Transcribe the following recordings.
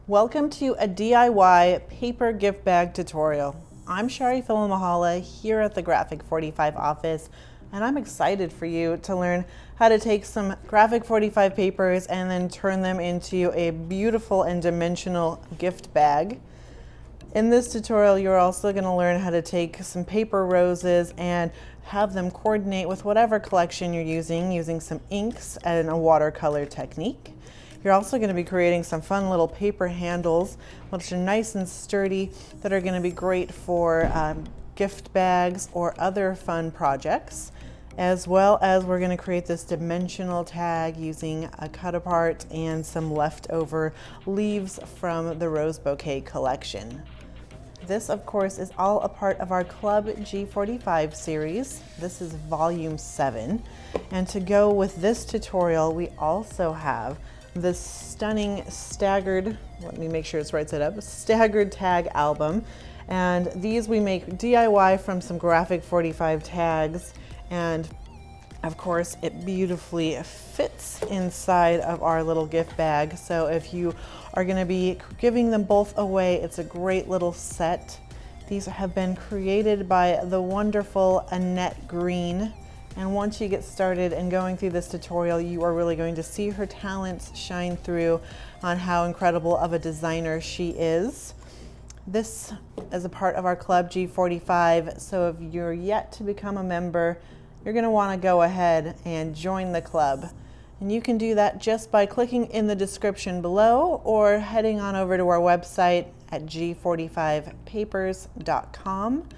Welcome to a DIY paper gift bag tutorial. I'm Charee Filimoehala here at the Graphic 45 office, and I'm excited for you to learn how to take some Graphic 45 papers and then turn them into a beautiful and dimensional gift bag. In this tutorial, you're also going to learn how to take some paper roses and have them coordinate with whatever collection you're using some inks and a watercolor technique. You're also going to be creating some fun little paper handles, which are nice and sturdy, that are going to be great for gift bags or other fun projects. As well as we're going to create this dimensional tag using a cut apart and some leftover leaves from the rose bouquet collection. This, of course, is all a part of our Club G45 series. This is volume 7. And to go with this tutorial, we also have this stunning staggered, let me make sure it's right side up, Staggered Tag Album. And these we make DIY from some Graphic 45 tags. And of course, it beautifully fits inside of our little gift bag. So if you are going to be giving them both away, it's a great little set. These have been created by the wonderful Annette Green. And once you get started and going through this tutorial, you are really going to see her talents shine through on how incredible of a designer she is. This is a part of our Club G45, so if you're yet to become a member, you're going to want to go ahead and join the club. And you can do that just by clicking in the description below or heading on over to our website at g45papers.com.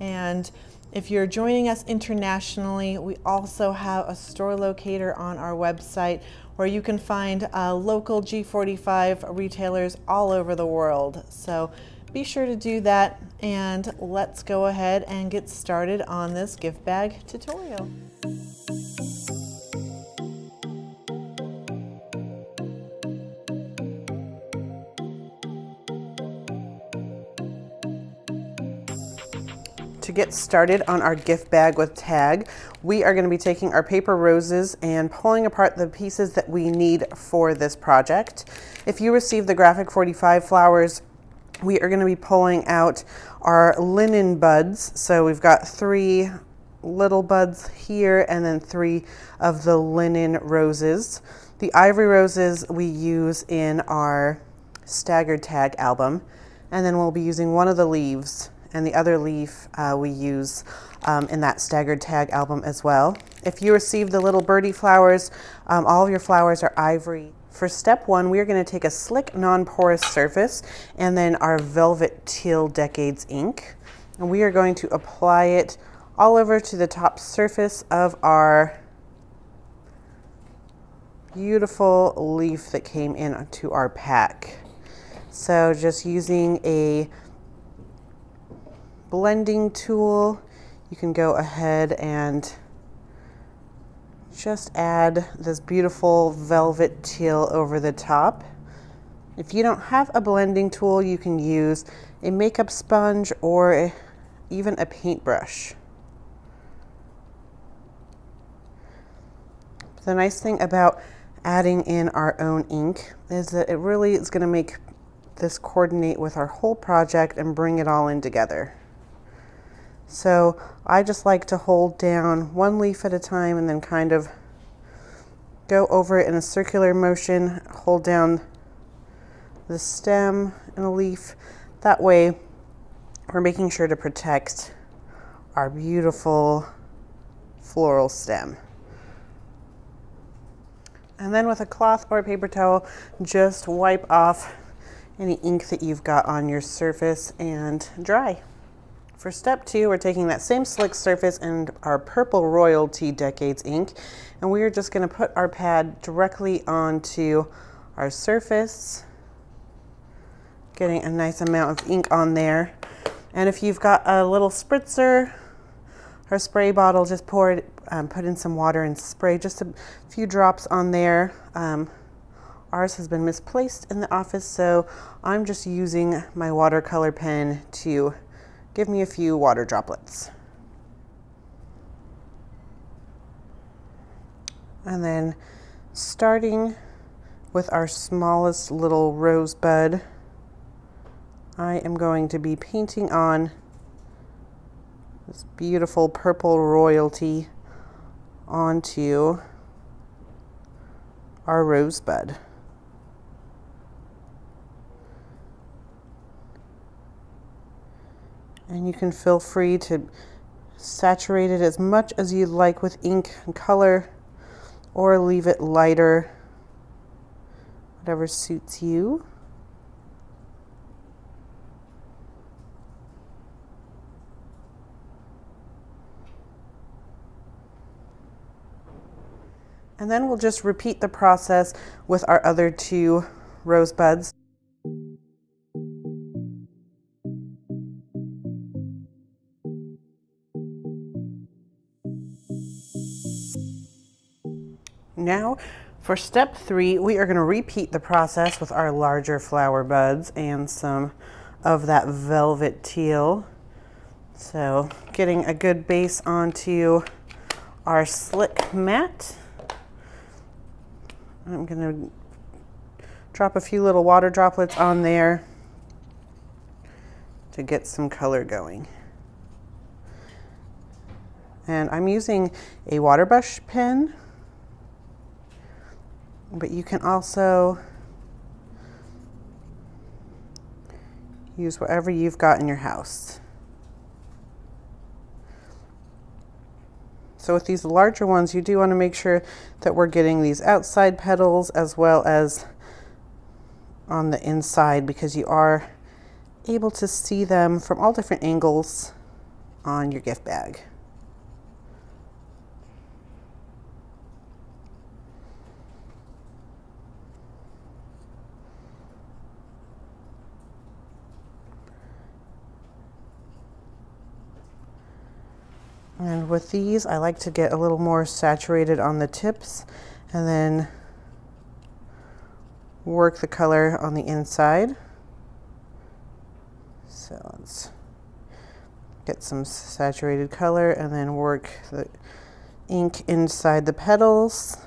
And if you're joining us internationally, we also have a store locator on our website where you can find local G45 retailers all over the world. So be sure to do that, and let's go ahead and get started on this gift bag tutorial. To get started on our gift bag with tag, we are going to be taking our paper roses and pulling apart the pieces that we need for this project. If you receive the Graphic 45 flowers, we are going to be pulling out our linen buds. So we've got 3 little buds here and then 3 of the linen roses. The ivory roses we use in our Staggered Tag album, and then we'll be using one of the leaves, and the other leaf we use in that Staggered Tag album as well. If you receive the little birdie flowers, all of your flowers are ivory. For step 1, we are going to take a slick non-porous surface and then our Velvet Teal Decades ink. And we are going to apply it all over to the top surface of our beautiful leaf that came into our pack. So just using a blending tool, you can go ahead and just add this beautiful velvet teal over the top. If you don't have a blending tool, you can use a makeup sponge or even a paintbrush. The nice thing about adding in our own ink is that it really is going to make this coordinate with our whole project and bring it all in together. So I just like to hold down one leaf at a time and then kind of go over it in a circular motion, hold down the stem and a leaf. That way we're making sure to protect our beautiful floral stem. And then with a cloth or a paper towel, just wipe off any ink that you've got on your surface and dry. For step 2, we're taking that same slick surface and our Purple Royalty Decades ink, and we are just going to put our pad directly onto our surface, getting a nice amount of ink on there. And if you've got a little spritzer or spray bottle, just pour it, put in some water and spray just a few drops on there. Ours has been misplaced in the office, so I'm just using my watercolor pen to give me a few water droplets. And then starting with our smallest little rosebud, I am going to be painting on this beautiful purple royalty onto our rosebud. And you can feel free to saturate it as much as you'd like with ink and color, or leave it lighter, whatever suits you. And then we'll just repeat the process with our other two rosebuds. Now, for step 3, we are going to repeat the process with our larger flower buds and some of that velvet teal. So, getting a good base onto our slick mat. I'm going to drop a few little water droplets on there to get some color going. And I'm using a water brush pen, but you can also use whatever you've got in your house. So with these larger ones, you do want to make sure that we're getting these outside petals as well as on the inside, because you are able to see them from all different angles on your gift bag. And with these, I like to get a little more saturated on the tips and then work the color on the inside. So let's get some saturated color and then work the ink inside the petals.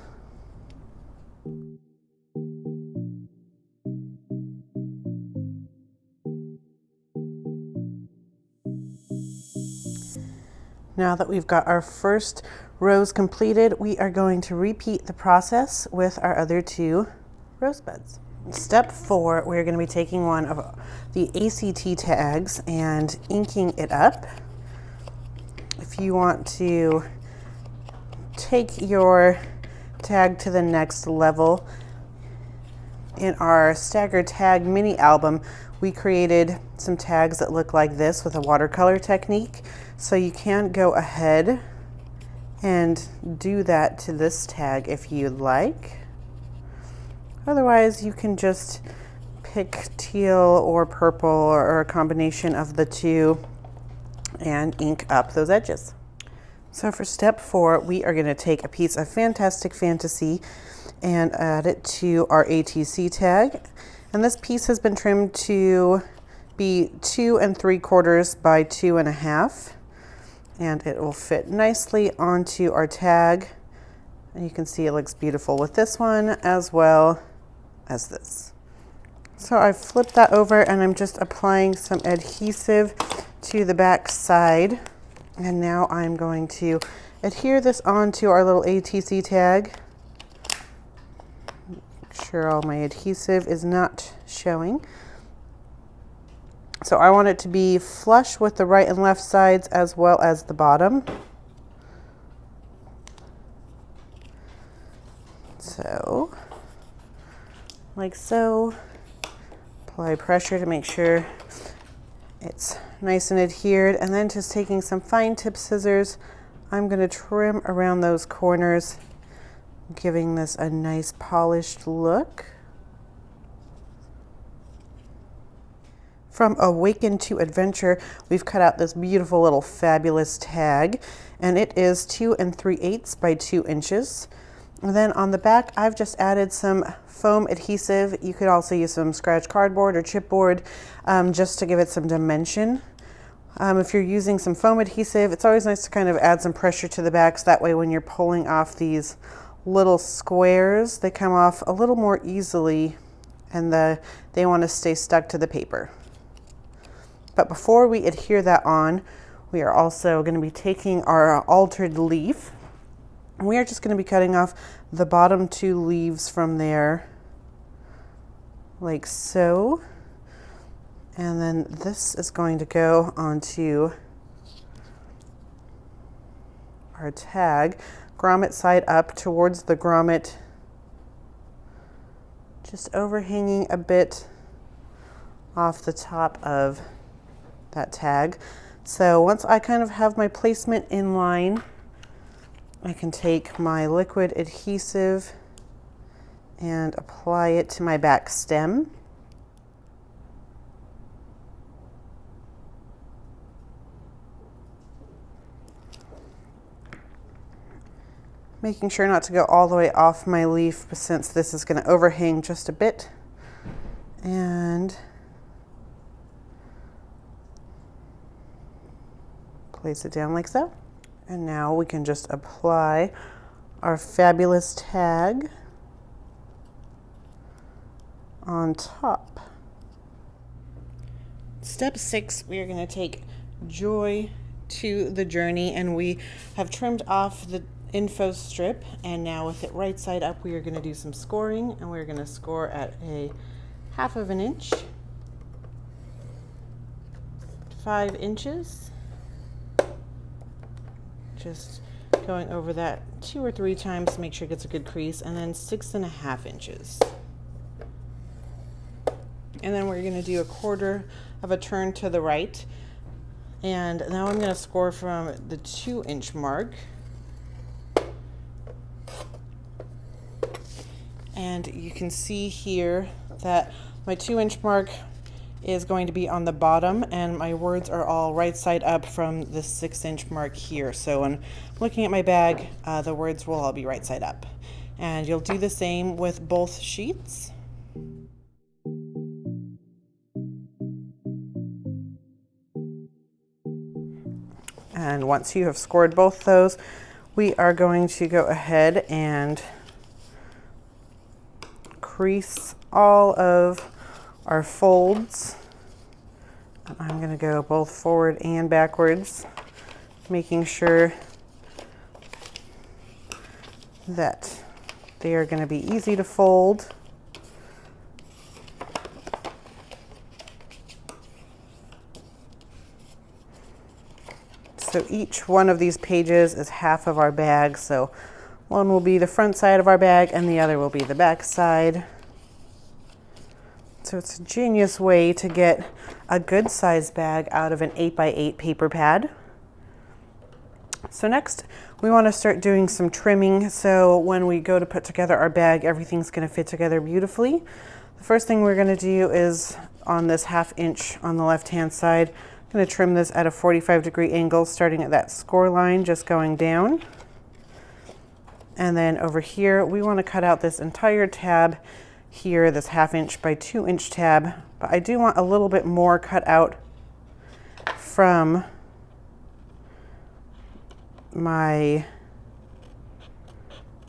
Now that we've got our first rose completed, we are going to repeat the process with our other two rosebuds. Step 4, we're going to be taking one of the ACT tags and inking it up. If you want to take your tag to the next level, in our Staggered Tag mini album, we created some tags that look like this with a watercolor technique. So you can go ahead and do that to this tag if you'd like. Otherwise, you can just pick teal or purple or a combination of the two and ink up those edges. So for step 4, we are going to take a piece of Fantastic Fantasy and add it to our ATC tag. And this piece has been trimmed to be 2 3/4 by 2 1/2. And it will fit nicely onto our tag. And you can see it looks beautiful with this one as well as this. So I've flipped that over and I'm just applying some adhesive to the back side. And now I'm going to adhere this onto our little ATC tag. Make sure all my adhesive is not showing. So I want it to be flush with the right and left sides as well as the bottom. So, like so. Apply pressure to make sure it's nice and adhered, and then just taking some fine tip scissors, I'm going to trim around those corners, giving this a nice polished look. From Awaken to Adventure, we've cut out this beautiful little fabulous tag, and it is 2 3/8 by 2 inches. And then on the back, I've just added some foam adhesive. You could also use some scratch cardboard or chipboard just to give it some dimension. If you're using some foam adhesive, it's always nice to kind of add some pressure to the back, so that way when you're pulling off these little squares, they come off a little more easily, and they want to stay stuck to the paper. But before we adhere that on, we are also going to be taking our altered leaf, and we are just going to be cutting off the bottom 2 leaves from there, like so. And then this is going to go onto our tag, grommet side up towards the grommet, just overhanging a bit off the top of that tag. So once I kind of have my placement in line, I can take my liquid adhesive and apply it to my back stem. Making sure not to go all the way off my leaf, since this is going to overhang just a bit. And place it down like so. And now we can just apply our fabulous tag on top. Step 6, we are going to take Joy to the Journey, and we have trimmed off the info strip, and now with it right side up, we are going to do some scoring, and we're going to score at a 1/2 inch, 5 inches, just going over that 2 or 3 times to make sure it gets a good crease, and then 6.5 inches. And then we're going to do a 1/4 of a turn to the right, and now I'm going to score from the 2 inch mark. And you can see here that my 2 inch mark is going to be on the bottom, and my words are all right side up from the 6 inch mark here. So when looking at my bag, the words will all be right side up. And you'll do the same with both sheets. And once you have scored both those, we are going to go ahead and crease all of our folds. I'm going to go both forward and backwards, making sure that they are going to be easy to fold. So each one of these pages is 1/2 of our bag. So one will be the front side of our bag and the other will be the back side. So it's a genius way to get a good size bag out of an 8x8 paper pad. So next we want to start doing some trimming. So when we go to put together our bag, everything's going to fit together beautifully. The first thing we're going to do is on this 1/2 inch on the left hand side, I'm going to trim this at a 45-degree angle, starting at that score line, just going down. And then over here, we want to cut out this entire tab here, this 1/2 inch by 2 inch tab. But I do want a little bit more cut out from my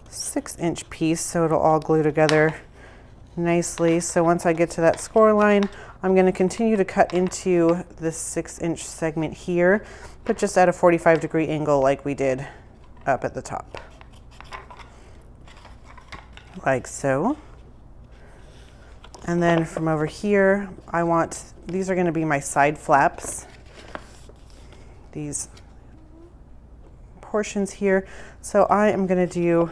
6 inch piece, so it'll all glue together nicely. So once I get to that score line, I'm going to continue to cut into this 6 inch segment here, but just at a 45-degree angle like we did up at the top. Like so. And then from over here, these are going to be my side flaps, these portions here. So I am going to do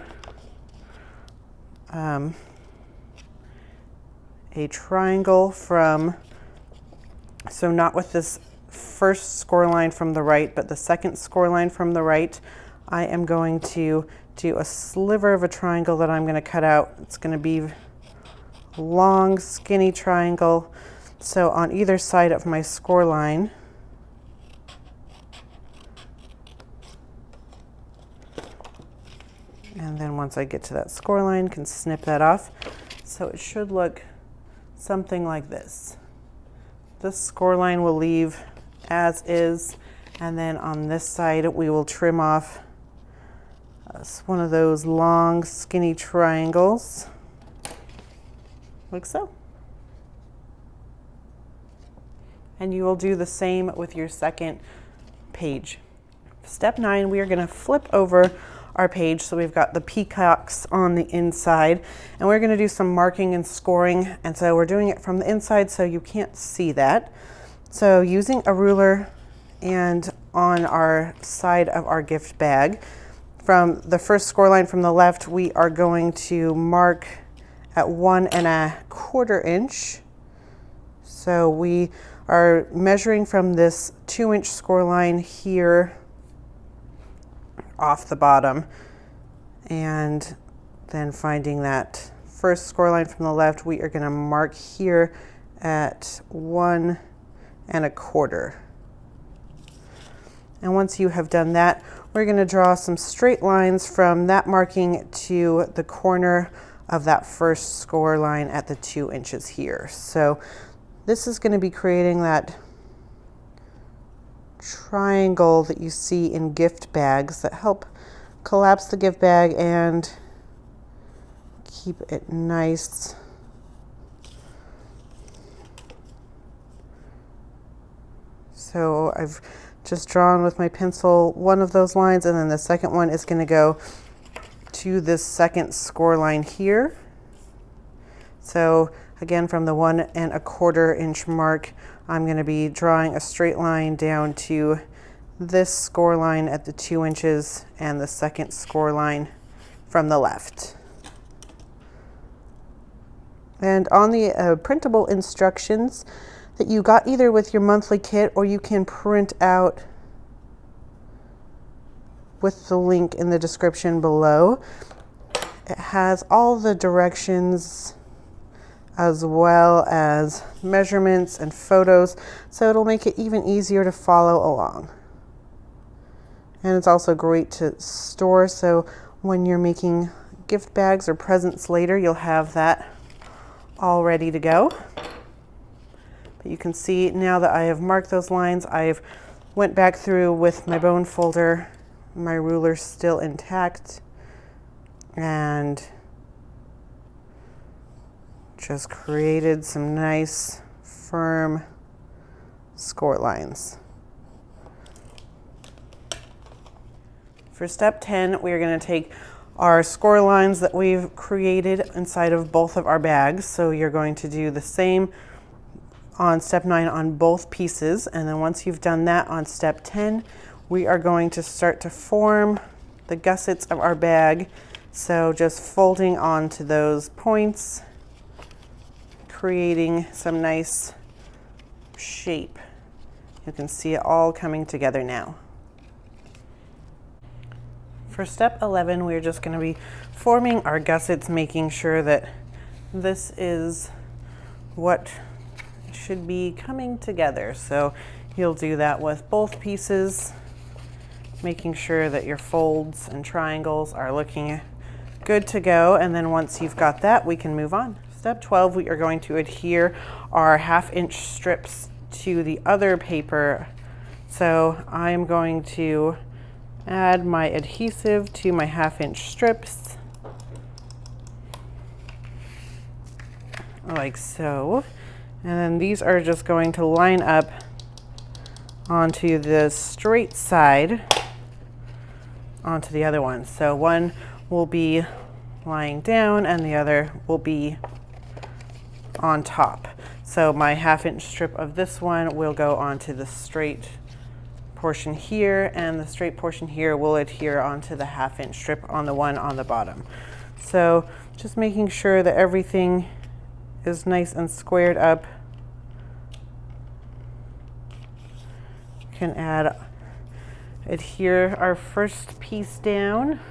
a triangle from, so not with this first score line from the right, but the second score line from the right. I am going to do a sliver of a triangle that I'm going to cut out. It's going to be a long, skinny triangle. So on either side of my score line, and then once I get to that score line, can snip that off. So it should look something like this. This score line will leave as is, and then on this side we will trim off one of those long, skinny triangles, like so. and you will do the same with your second page. Step 9, we are going to flip over our page so we've got the peacocks on the inside, and we're going to do some marking and scoring, and so we're doing it from the inside so you can't see that. So using a ruler and on our side of our gift bag, from the first score line from the left, we are going to mark at 1 1/4 inch. So we are measuring from this 2-inch score line here off the bottom, and then finding that first score line from the left, we are going to mark here at 1 1/4. And once you have done that, we're going to draw some straight lines from that marking to the corner of that first score line at the 2 inches here. So this is going to be creating that triangle that you see in gift bags that help collapse the gift bag and keep it nice. So I've just drawn with my pencil one of those lines, and then the second one is going to go to this second score line here. So again, from the 1 1/4 inch mark, I'm going to be drawing a straight line down to this score line at the 2 inches and the second score line from the left. And on the printable instructions that you got either with your monthly kit, or you can print out with the link in the description below, it has all the directions as well as measurements and photos, so it'll make it even easier to follow along. And it's also great to store, so when you're making gift bags or presents later, you'll have that all ready to go. But you can see now that I have marked those lines, I've went back through with my bone folder, my ruler still intact, and just created some nice firm score lines. For step 10, we are going to take our score lines that we've created inside of both of our bags. So you're going to do the same on step 9 on both pieces, and then once you've done that on step 10, we are going to start to form the gussets of our bag. So just folding onto those points, creating some nice shape. You can see it all coming together now. For step 11, we're just going to be forming our gussets, making sure that this is what should be coming together. So you'll do that with both pieces, making sure that your folds and triangles are looking good to go. And then once you've got that, we can move on. Step 12, we are going to adhere our 1/2 inch strips to the other paper. So I'm going to add my adhesive to my 1/2 inch strips, like so. And then these are just going to line up onto the straight side onto the other one. So one will be lying down and the other will be on top. So my 1/2 inch strip of this one will go onto the straight portion here, and the straight portion here will adhere onto the 1/2 inch strip on the one on the bottom. So just making sure that everything is nice and squared up. Can adhere our first piece down,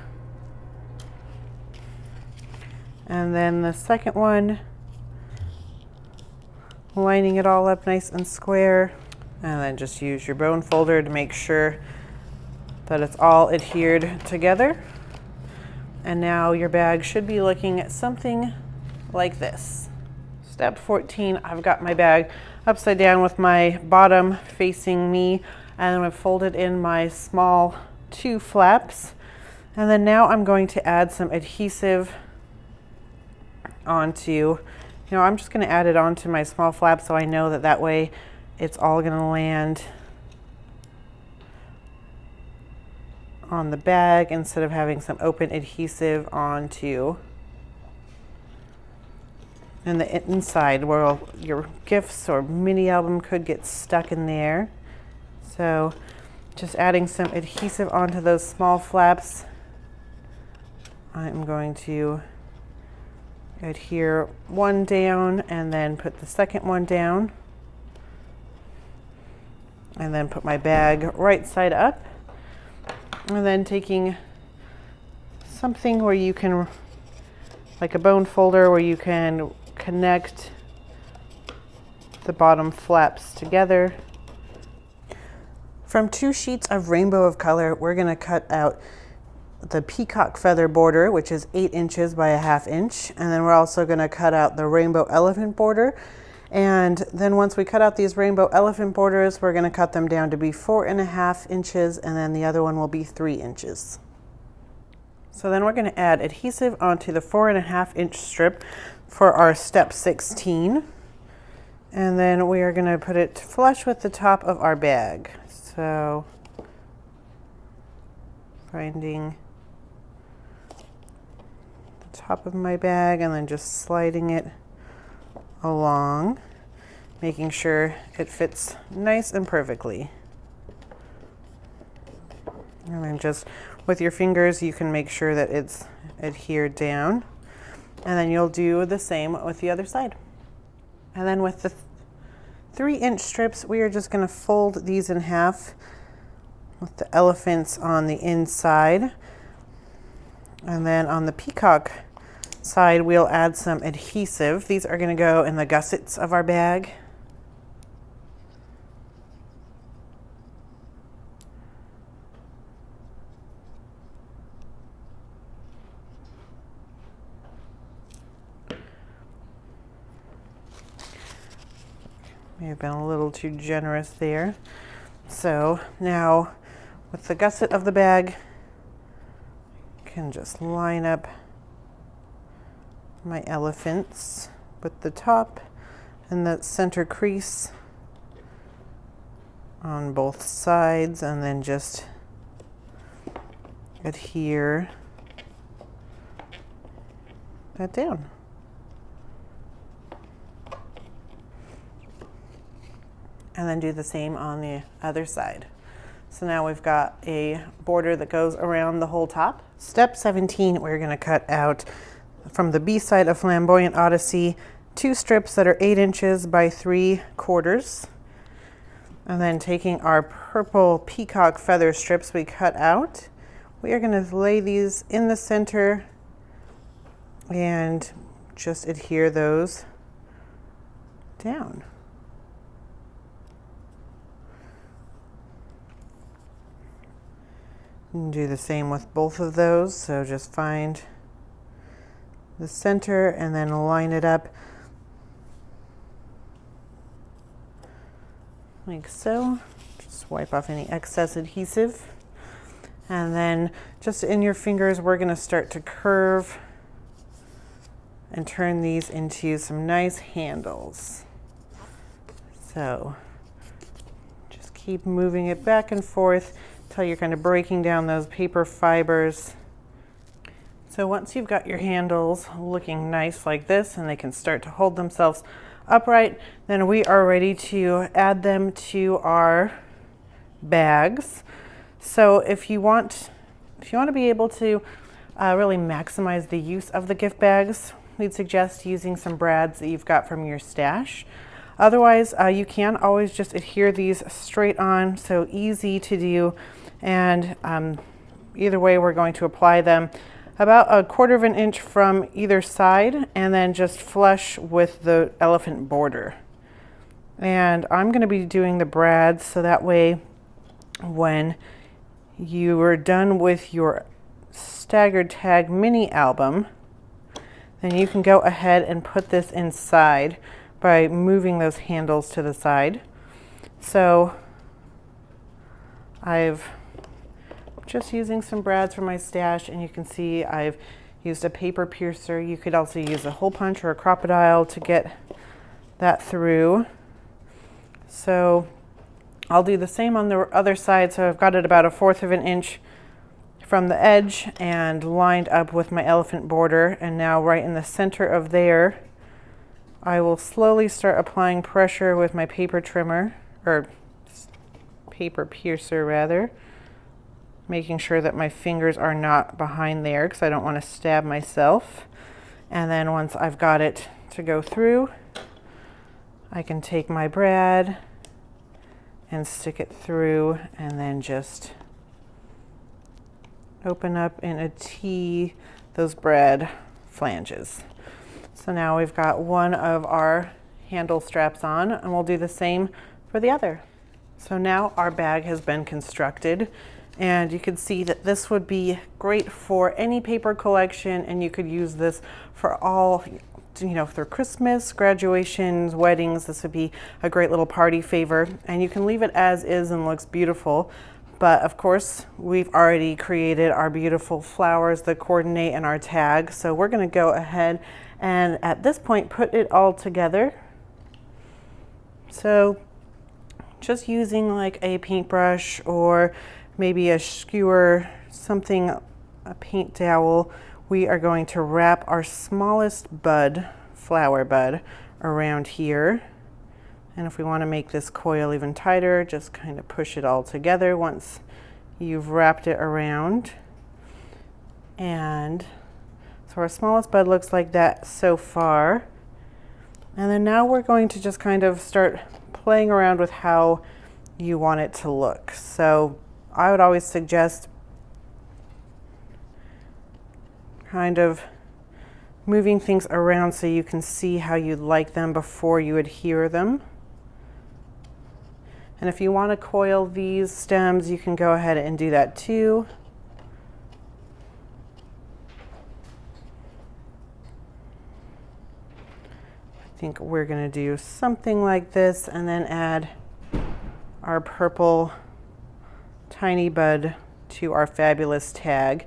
and then the second one, lining it all up nice and square, and then just use your bone folder to make sure that it's all adhered together. And now your bag should be looking at something like this. Step 14, I've got my bag upside down with my bottom facing me, and I've folded in my small 2 flaps. And then now I'm going to add some adhesive onto, I'm just going to add it onto my small flap so I know that way it's all going to land on the bag instead of having some open adhesive onto and the inside where your gifts or mini album could get stuck in there. So just adding some adhesive onto those small flaps. I'm going to adhere one down and then put the second one down. And then put my bag right side up. And then taking something where you can, like a bone folder, where you can connect the bottom flaps together. From 2 sheets of rainbow of color, we're going to cut out the peacock feather border, which is 8 inches by 1/2 inch. And then we're also going to cut out the rainbow elephant border. And then once we cut out these rainbow elephant borders, we're going to cut them down to be 4.5 inches, and then the other one will be 3 inches. So then we're going to add adhesive onto the 4.5 inch strip for our step 16. And then we are going to put it flush with the top of our bag. So finding the top of my bag and then just sliding it along, making sure it fits nice and perfectly. And then just with your fingers, you can make sure that it's adhered down. And then you'll do the same with the other side. And then with the 3 inch strips, we are just going to fold these in half with the elephants on the inside. And then on the peacock side, we'll add some adhesive. These are going to go in the gussets of our bag. May have been a little too generous there. So now with the gusset of the bag, I can just line up my elephants with the top and the center crease on both sides, and then just adhere that down. And then do the same on the other side. So now we've got a border that goes around the whole top. Step 17, we're going to cut out from the B side of Flamboyant Odyssey 2 strips that are 8 inches by 3/4. And then taking our purple peacock feather strips we cut out, we are going to lay these in the center and just adhere those down. And do the same with both of those. So just find the center and then line it up like so. Just wipe off any excess adhesive. And then just in your fingers, we're going to start to curve and turn these into some nice handles. So just keep moving it back and forth until you're kind of breaking down those paper fibers. So once you've got your handles looking nice like this and they can start to hold themselves upright, then we are ready to add them to our bags. So if you want to be able to really maximize the use of the gift bags, we'd suggest using some brads that you've got from your stash. Otherwise, you can always just adhere these straight on, so easy to do. And either way, we're going to apply them about 1/4 inch from either side, and then just flush with the elephant border. And I'm going to be doing the brads, so that way when you are done with your Staggered Tag mini album, then you can go ahead and put this inside by moving those handles to the side. So I've just using some brads from my stash, and you can see I've used a paper piercer. You could also use a hole punch or a crocodile to get that through. So I'll do the same on the other side. So I've got it about 1/4 of an inch from the edge and lined up with my elephant border. And now right in the center of there, I will slowly start applying pressure with my paper trimmer, or paper piercer rather, making sure that my fingers are not behind there because I don't want to stab myself. And then once I've got it to go through, I can take my brad and stick it through and then just open up in a T those brad flanges. So now we've got one of our handle straps on, and we'll do the same for the other. So now our bag has been constructed, and you can see that this would be great for any paper collection, and you could use this for all, you know, for Christmas, graduations, weddings. This would be a great little party favor, and you can leave it as is and looks beautiful. But of course, we've already created our beautiful flowers that coordinate in our tag. So we're gonna go ahead and at this point, put it all together. So just using like a paintbrush or maybe a skewer, something, a paint towel, we are going to wrap our smallest bud, flower bud, around here. And if we want to make this coil even tighter, just kind of push it all together once you've wrapped it around. And so our smallest bud looks like that so far. And then now we're going to just kind of start playing around with how you want it to look. So I would always suggest kind of moving things around so you can see how you'd like them before you adhere them. And if you want to coil these stems, you can go ahead and do that too. I think we're going to do something like this and then add our purple tiny bud to our fabulous tag.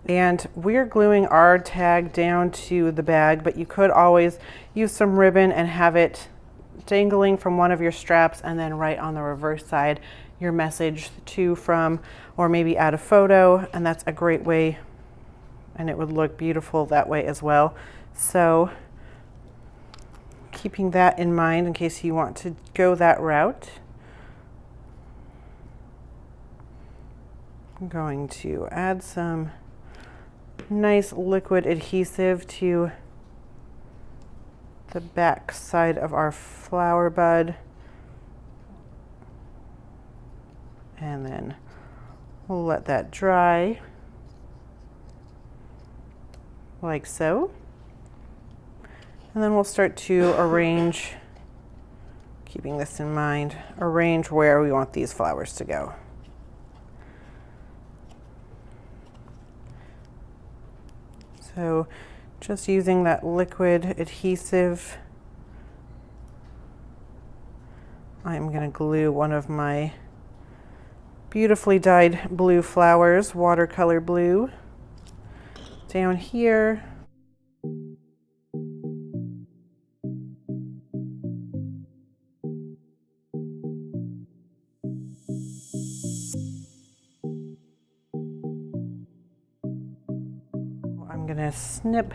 And we're gluing our tag down to the bag, but you could always use some ribbon and have it dangling from one of your straps, and then right on the reverse side your message to, from, or maybe add a photo, and that's a great way, and it would look beautiful that way as well. So keeping that in mind in case you want to go that route, I'm going to add some nice liquid adhesive to the back side of our flower bud, and then we'll let that dry like so, and then we'll start to arrange, keeping this in mind, arrange where we want these flowers to go. So just using that liquid adhesive, I'm going to glue one of my beautifully dyed blue flowers, watercolor blue, down here. I'm going to snip,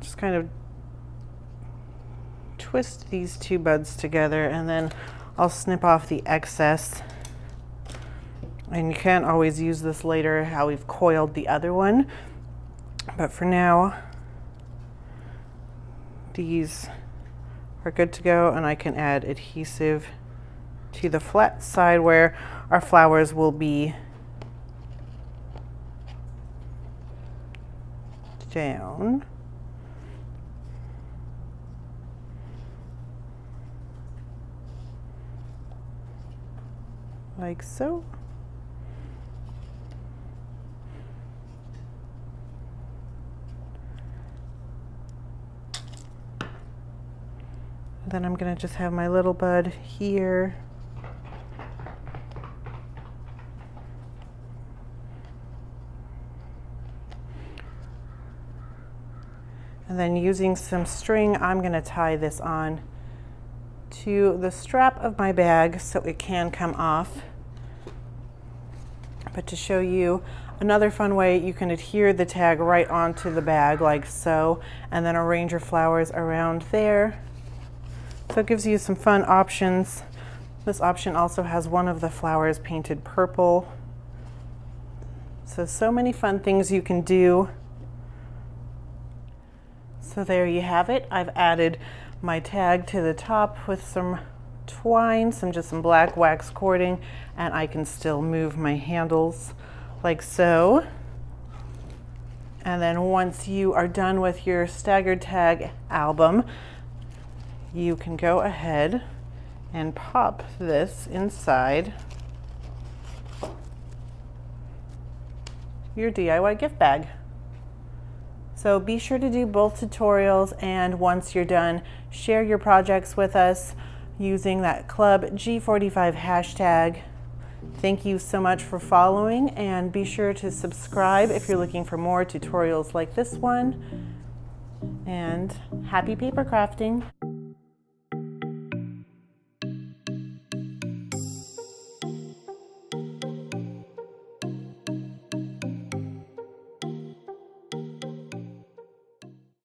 just kind of twist these two buds together, and then I'll snip off the excess. And you can always use this later, how we've coiled the other one. But for now, these are good to go, and I can add adhesive to the flat side where our flowers will be down. Like so. Then I'm going to just have my little bud here. And then using some string, I'm going to tie this on to the strap of my bag so it can come off. But to show you another fun way, you can adhere the tag right onto the bag like so, and then arrange your flowers around there. So it gives you some fun options. This option also has one of the flowers painted purple. So many fun things you can do. So there you have it. I've added my tag to the top with some twine, some black wax cording, and I can still move my handles like so. And then once you are done with your Staggered Tag album, you can go ahead and pop this inside your DIY gift bag. So be sure to do both tutorials, and once you're done, share your projects with us using that Club G45 hashtag. Thank you so much for following, and be sure to subscribe if you're looking for more tutorials like this one. And happy paper crafting!